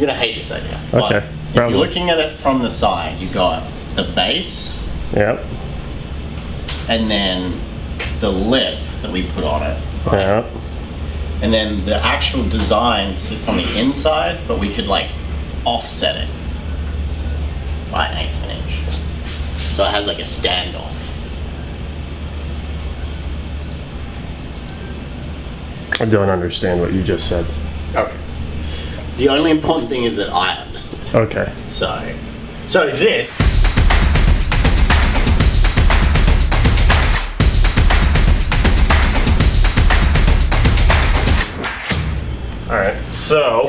you're gonna hate this idea. Okay. If you're looking at it from the side, you got the base. Yep. And then the lip that we put on it. Right? Yep. And then the actual design sits on the inside, but we could like offset it by 1/8 of an inch. So it has like a standoff. I don't understand what you just said. Okay. The only important thing is that I understood. Okay. So this. All right. So,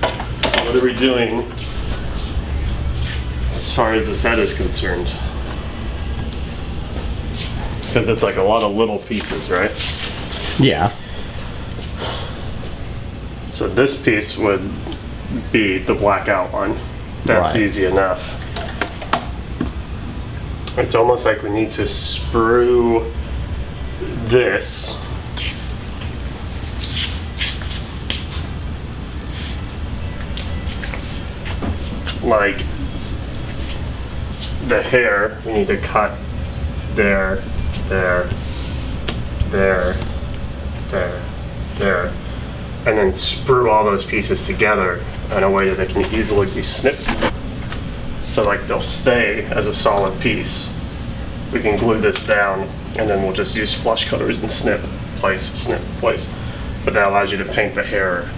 what are we doing as far as this head is concerned? Because it's like a lot of little pieces, right? Yeah. So this piece would be the black outline. That's Right. easy enough. It's almost like we need to sprue this like the hair we need to cut there, there, there, there, there, and then sprue all those pieces together in a way that they can easily be snipped. So like they'll stay as a solid piece. We can glue this down and then we'll just use flush cutters and snip, place. But that allows you to paint the hair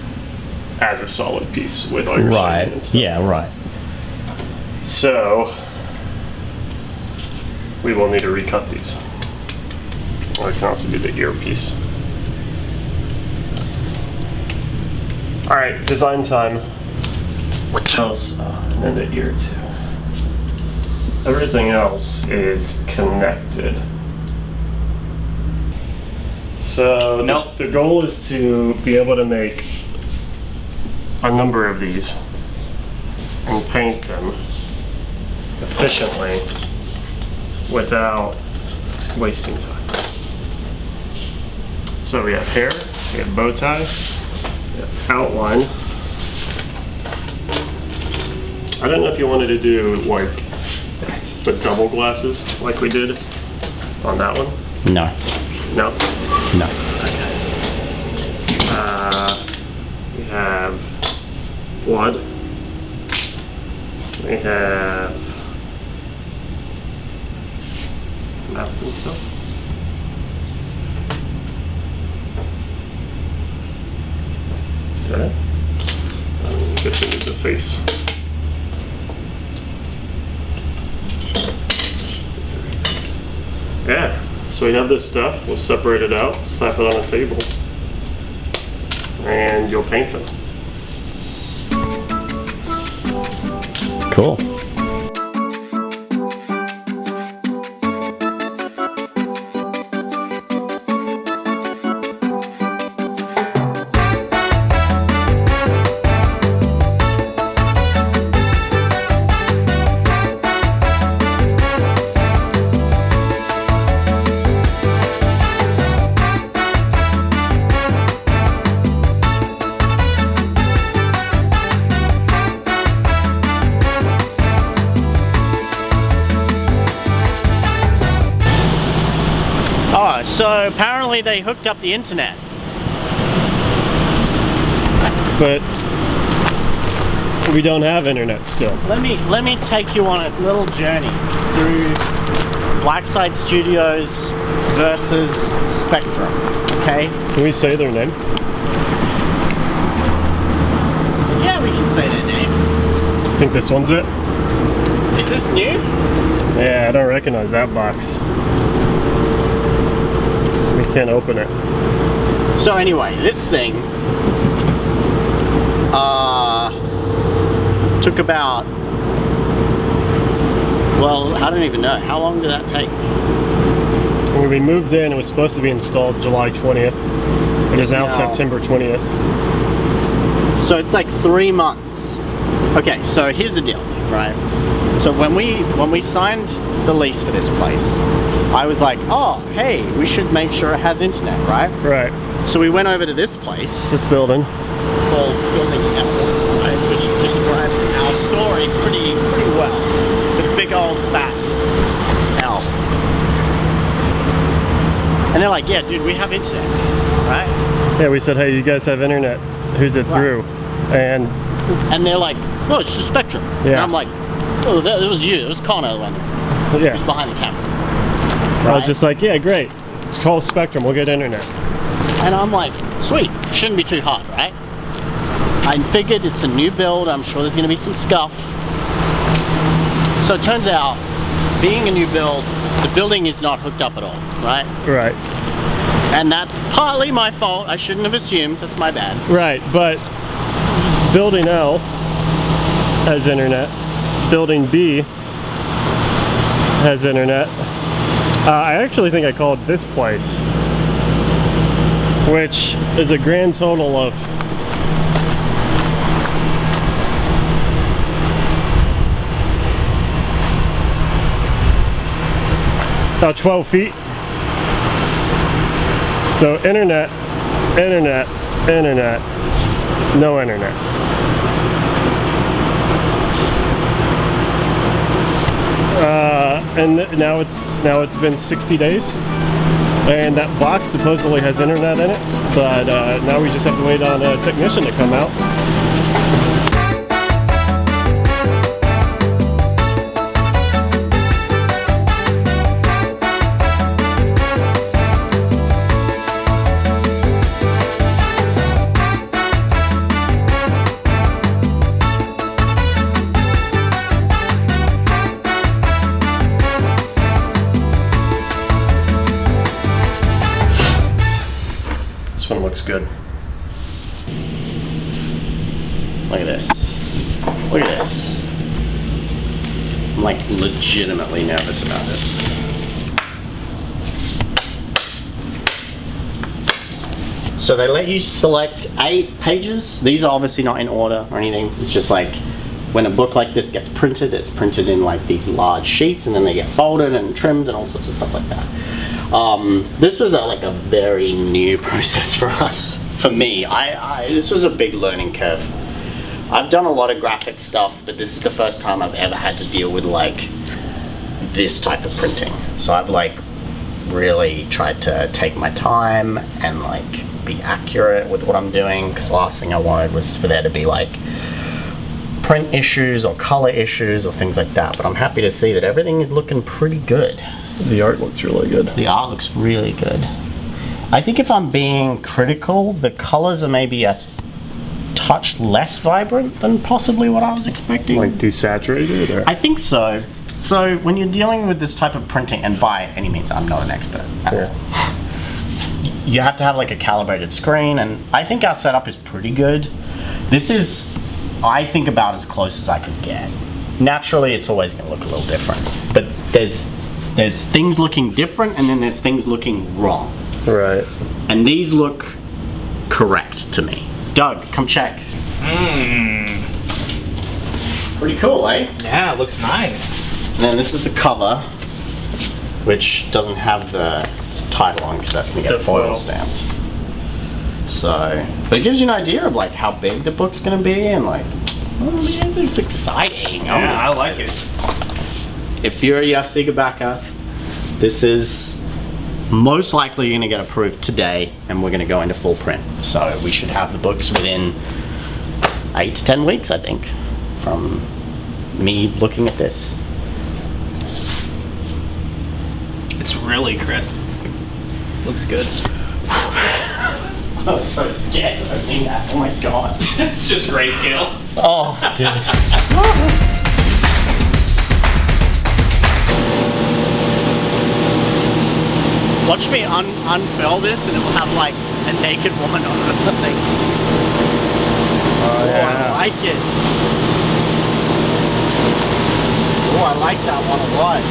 as a solid piece with all your shading and stuff. Yeah, right. So we will need to recut these. Or it can also do the ear piece. All right, design time. What else? And then the ear too. Everything else is connected. So Nope. the goal is to be able to make a number of these and paint them efficiently without wasting time. So we have hair, we have bow tie, we have outline. I don't know if you wanted to do like the double glasses like we did on that one. No. No? No. Okay. We have blood. We have mouth and stuff. Is that it? I guess we need the face. Yeah, so we have this stuff. We'll separate it out, slap it on a table, and you'll paint them. Cool. Oh, so apparently they hooked up the internet. But we don't have internet still. Let me take you on a little journey through Blackside Studios versus Spectrum. Okay? Can we say their name? Yeah, we can say their name. I think this one's it. Is this new? Yeah, I don't recognize that box. We can't open it. So anyway, this thing took about, well, I don't even know. How long did that take? When we moved in, it was supposed to be installed July 20th. It is now September 20th. So it's like 3 months. Okay, so here's the deal, right? So when we signed the lease for this place, I was like, oh, hey, we should make sure it has internet, right? Right. So we went over to this place This building. called Building L, right? like, yeah, dude, we have internet, right? Yeah, we said, hey, you guys have internet. Who's it through? And they're like, no, it's just Spectrum. Yeah. And I'm like, oh, it was you. It was Connor when he was behind the camera. Right? I was just like, yeah, great. It's called Spectrum. We'll get internet. And I'm like, sweet. Shouldn't be too hard, right? I figured it's a new build. I'm sure there's going to be some scuff. So it turns out, being a new build, the building is not hooked up at all, right? Right. And that's partly my fault. I shouldn't have assumed. That's my bad. Right, but building L has internet. Building B has internet. I actually think I called this place, which is a grand total of about 12 feet. So internet, internet, internet, no internet. And now it's been 60 days, and that box supposedly has internet in it, but now we just have to wait on a technician to come out. This one looks good. Look at this. Look at this. I'm like legitimately nervous about this. So they let you select 8 pages. These are obviously not in order or anything. It's just like when a book like this gets printed, it's printed in like these large sheets, and then they get folded and trimmed and all sorts of stuff like that. This was like a very new process for us. For me, this was a big learning curve. I've done a lot of graphic stuff, but this is the first time I've ever had to deal with like this type of printing. So I've like really tried to take my time and like be accurate with what I'm doing, because the last thing I wanted was for there to be like print issues or color issues or things like that. But I'm happy to see that everything is looking pretty good. The art looks really good. The art looks really good. I think if I'm being critical, the colors are maybe a touch less vibrant than possibly what I was expecting. Like desaturated, or? I think so. So when you're dealing with this type of printing, and by any means I'm not an expert at all, you have to have like a calibrated screen, and I think our setup is pretty good. This is, I think, about as close as I could get. Naturally it's always going to look a little different, but there's things looking different, and then there's things looking wrong. Right. And these look correct to me. Doug, come check. Pretty cool, eh? Yeah, it looks nice. And then this is the cover, which doesn't have the title on because that's going to get foil stamped. So, but it gives you an idea of like how big the book's going to be, and like, oh, this is exciting. Yeah, I like it. If you're a Yafsiga backer, this is most likely going to get approved today, and we're going to go into full print. So we should have the books within 8 to 10 weeks, I think, from me looking at this. It's really crisp. Looks good. I was so scared of opening that. Oh my god. It's just grayscale. Oh, dude. Watch me unfurl this, and it will have like a naked woman on it or something. Oh, yeah. I like it. Oh, I like that one a lot.